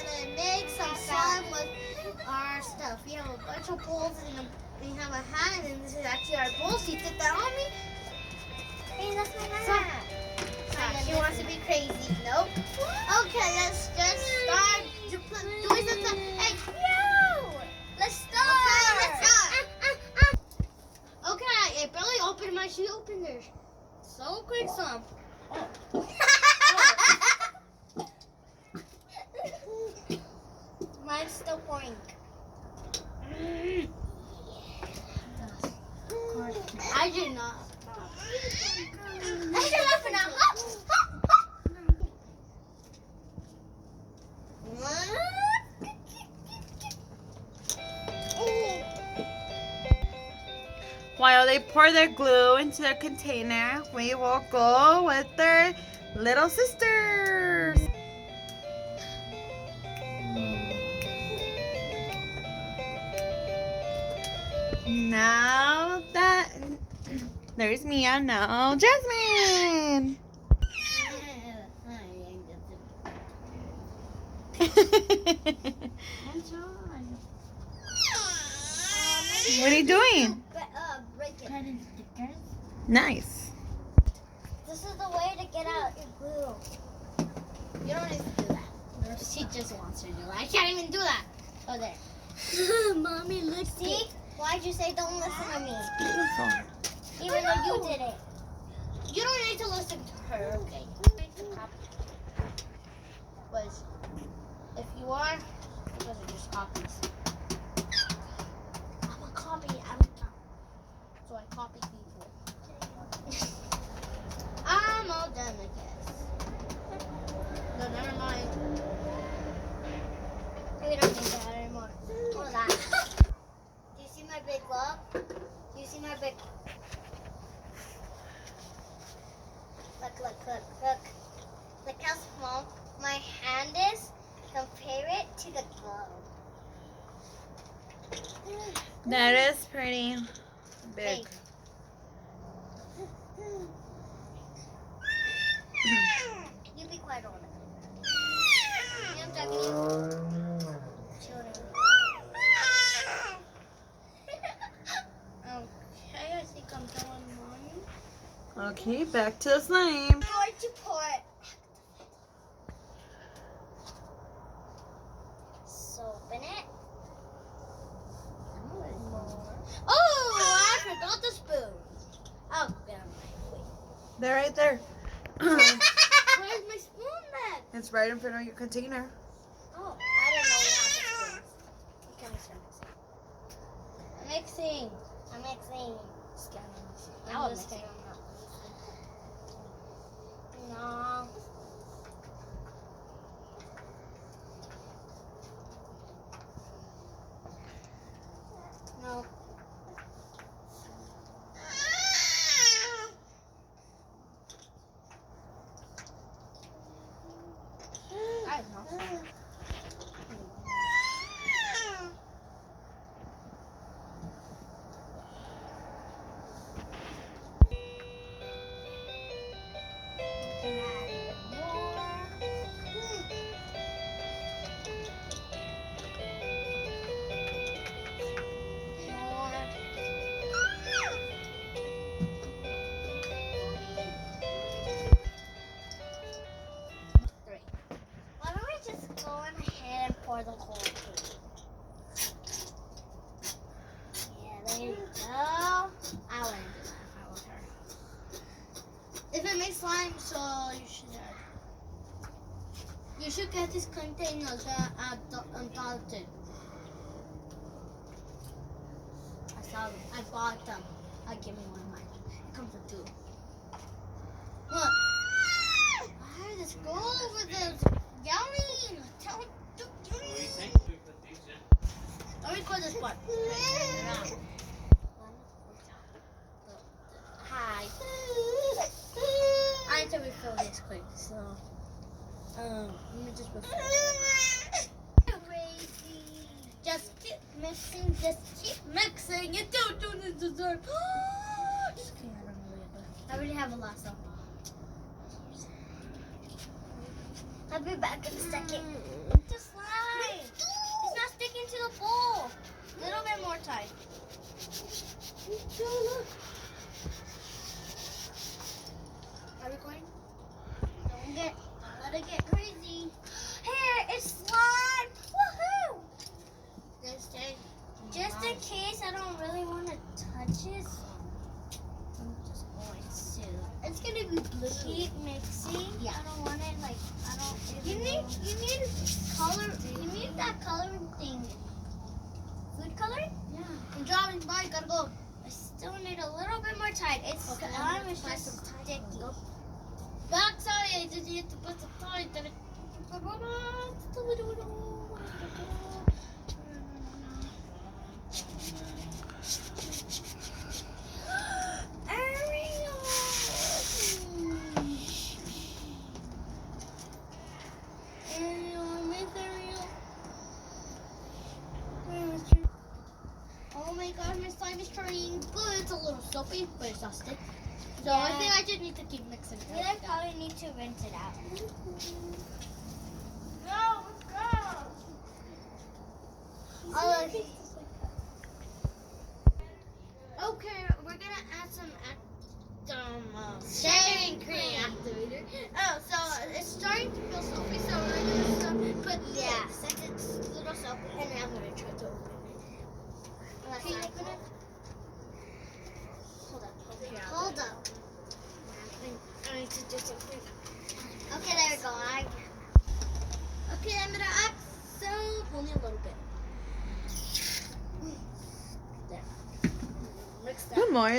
gonna make some fun with our stuff. We have a bunch of bowls and we have a hat, and this is actually our bowl. She took that on me. Hey, that's my hat. She wants to be crazy. Nope. Okay, let's just start doing some stuff. Hey, No! Let's start! okay, let's start. Okay, it barely opened my shoe opener. So quick, some. Mine's still pouring. I did not. Let's do it for now. While they pour their glue into their container, we will go with their little sisters. Now that there's Mia, now Jasmine. What are you doing? Break it. Nice. This is the way to get out your glue. You don't need to do that. She just wants to do it. I can't even do that. Oh, there. Mommy, look. See? Why'd you say don't listen to me? Even though you did it. You don't need to listen to her, okay? But if you are, you guys are just copies. I'm a copy. So I copy people. I'm all done, I guess. No, never mind. We don't need that anymore. Or that. Do you see my big glove? Do you see my big... Look. Look how small my hand is. Compare it to the glove. That is pretty big. You be quiet on it. I'm talking to you. Okay, I think I'm done with mine. Okay, back to the slime. Going to pour it. So open it. Oh, I forgot the spoon. Oh, get out of my way. They're right there. Where's my spoon then? It's right in front of your container. Oh, I didn't know we had spoons. You can Mixing. I'm mixing. I'm just kidding. No. No. I don't know. Why don't we just go ahead and pour the whole thing? Yeah, there you go. I wouldn't do that if I was her. If it makes slime, so you should You should get these containers adopted. I saw them. I bought them. Give me one of mine. It comes with two. What? Why just go over this? Yummy! Tell me to do it. Let me put this one. Hi. I need to refill this quick, so let me just refill it. Crazy. Just keep mixing, You don't do this dessert. Just kidding, I don't know it, but I already have a lot of stuff. I'll be back in a second. The slime. It's not sticking to the bowl. A little bit more time. Are we going? Don't let it get crazy. Here, it's slime. Woohoo! Just in case I don't really want to touch it, I'm just going to. It's gonna be blue. Keep mixing. Yeah. I don't want it like I don't. You need color. You need that coloring thing. Food coloring? Yeah. I'm driving by. Gotta go. I still need a little bit more time. It's slime is just sticky. Backside, I just need to put some time. Oh my god, my slime is turning blue. It's a little soapy, but it's not stick. So I Yeah. think I just need to keep mixing it. I probably need to rinse it out. Go, let's go. Okay, we're gonna add some shaving cream activator. Oh, so it's starting to feel soapy, so we're gonna put since it's a little soapy, and I'm gonna try to open it. Can you open it? Hold up. I need to do something. Okay, there we go. Okay, I'm gonna add soap only a little bit. There. Mix that. Put more. I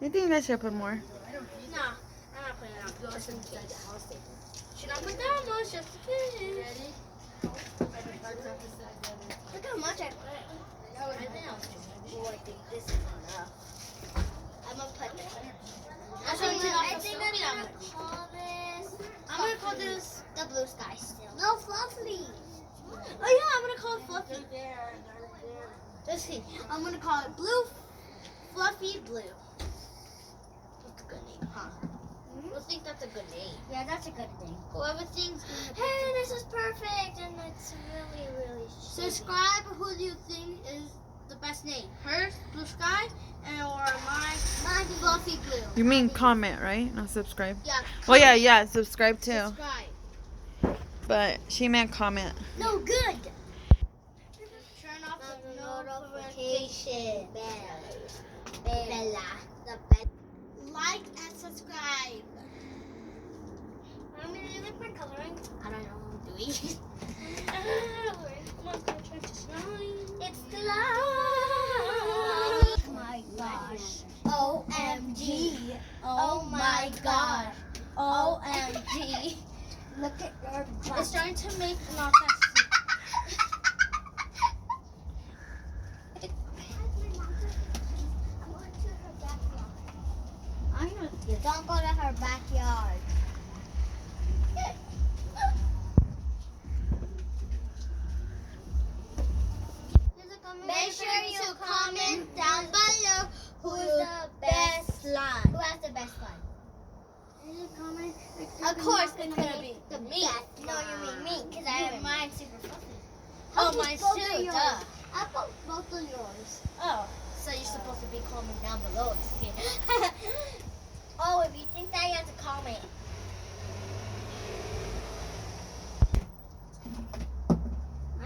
think you guys should put more. No, I'm not putting it on. Just in case. Should I put that much? Just in case. Ready? Look how much I put. I think this is enough. I'm gonna put this. I think I'm gonna call this. I'm gonna call this the blue sky still. no fluffy. Oh yeah, I'm gonna call it fluffy. Let's see. I'm gonna call it blue, fluffy blue. That's a good name, huh? I think that's a good name. Yeah, that's a good thing. Whoever thinks. Hey, this is perfect, and it's really, really. Subscribe. Who do you think is the best name? Hers, Blue Sky, or my Fluffy Blue? You mean comment, right? Not subscribe. Yeah. Well, yeah, subscribe too. Subscribe. But she meant comment. No good. Turn off the Notification bell. Bella. The bell. Like and subscribe. I'm gonna do my coloring. I don't know what I'm doing. It's slime. Oh my gosh. OMG. Oh my god. OMG. Look at your butt. It's trying to make not Don't go to her backyard. Make sure you comment down below who's the best slime. Who has the best slime? Of course, it's gonna be the me. No, you mean me, because I have mine super fluffy. Oh, mine's too. Duh. I put both of yours. Oh, so you're supposed to be commenting down below. Oh, if you think that, you have to comment.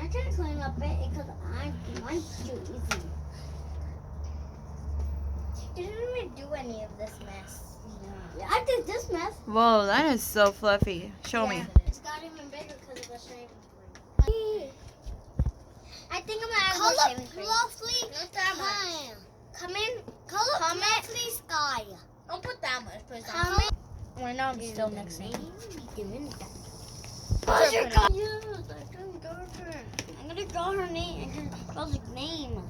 I'm trying to clean up it because mine's too easy. You didn't even do any of this mess. Yeah. I did this mess. Whoa, that is so fluffy. Show me. It's got even bigger because of the shaving cream. I think I'm gonna add more shaving cream. Fluffy. Not that much. Comment sky. Don't put that much. Put that Comment. Right now I'm still mixing. What's your Sure. Yes, I can draw her. I'm gonna draw her name. I can draw the name.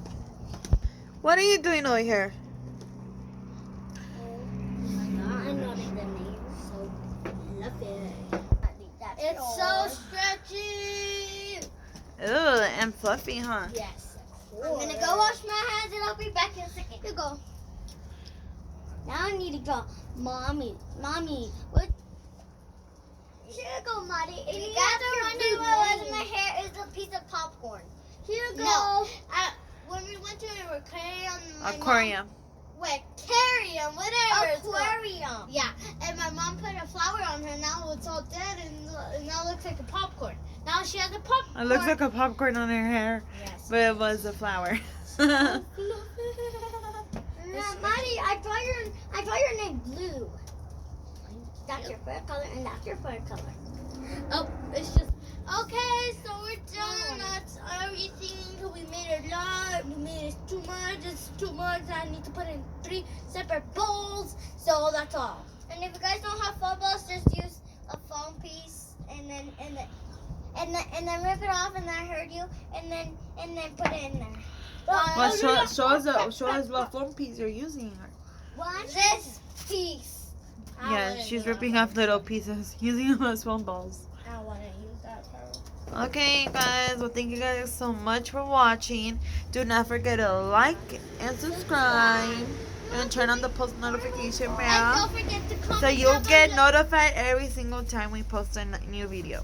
What are you doing over here? I'm not in the name, so love it. It's so stretchy. Ooh, and fluffy, huh? Yes. I'm gonna go wash my hands and I'll be back in a second. You go. Now I need to draw mommy. Mommy, what? Here you go, Mommy. And you got aquarium. Aquarium, whatever it's called. Aquarium. Yeah, and my mom put a flower on her. Now it's all dead, and now it looks like a popcorn. Now she has a popcorn. It looks like a popcorn on her hair, Yes. but it was a flower. Mommy, I draw your name blue. That's your fur color, and that's your fur color. Oh, it's just okay. So we're done. That's everything. We made a lot. We made it too much. It's too much. I need to put in 3 separate bowls. So that's all. And if you guys don't have foam balls, just use a foam piece and then rip it off, and I heard you, and then put it in there. Well, show us what foam piece you're using. This piece. Yeah, she's ripping off little pieces using them as foam balls. I want to use that part. Okay, guys. Well, thank you guys so much for watching. Do not forget to like and subscribe and turn on the post notification And bell don't forget to comment. so you'll down get below. notified every single time we post a new video.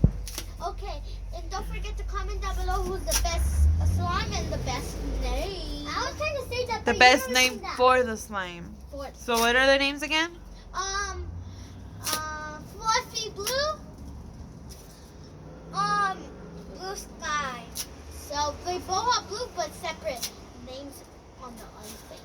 Okay, and don't forget to comment down below who's the best slime and the best name. I was trying to say that. The but you best never name said that. for the slime. For So what are the names again? Fluffy Blue. Blue sky. So they both are blue, but separate names on the other thing.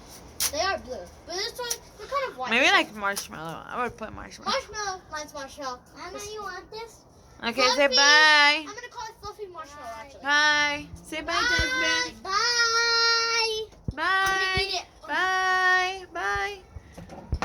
They are blue, but this one they're kind of white. Maybe like marshmallow. I would put marshmallow. Marshmallow. Mine's marshmallow. Mama, you want this? Okay, say Fluffy. bye. I'm gonna call it Fluffy Marshmallow actually. Bye. Say bye, Jasmine. Bye. Bye. I'm gonna eat it. Bye. Bye.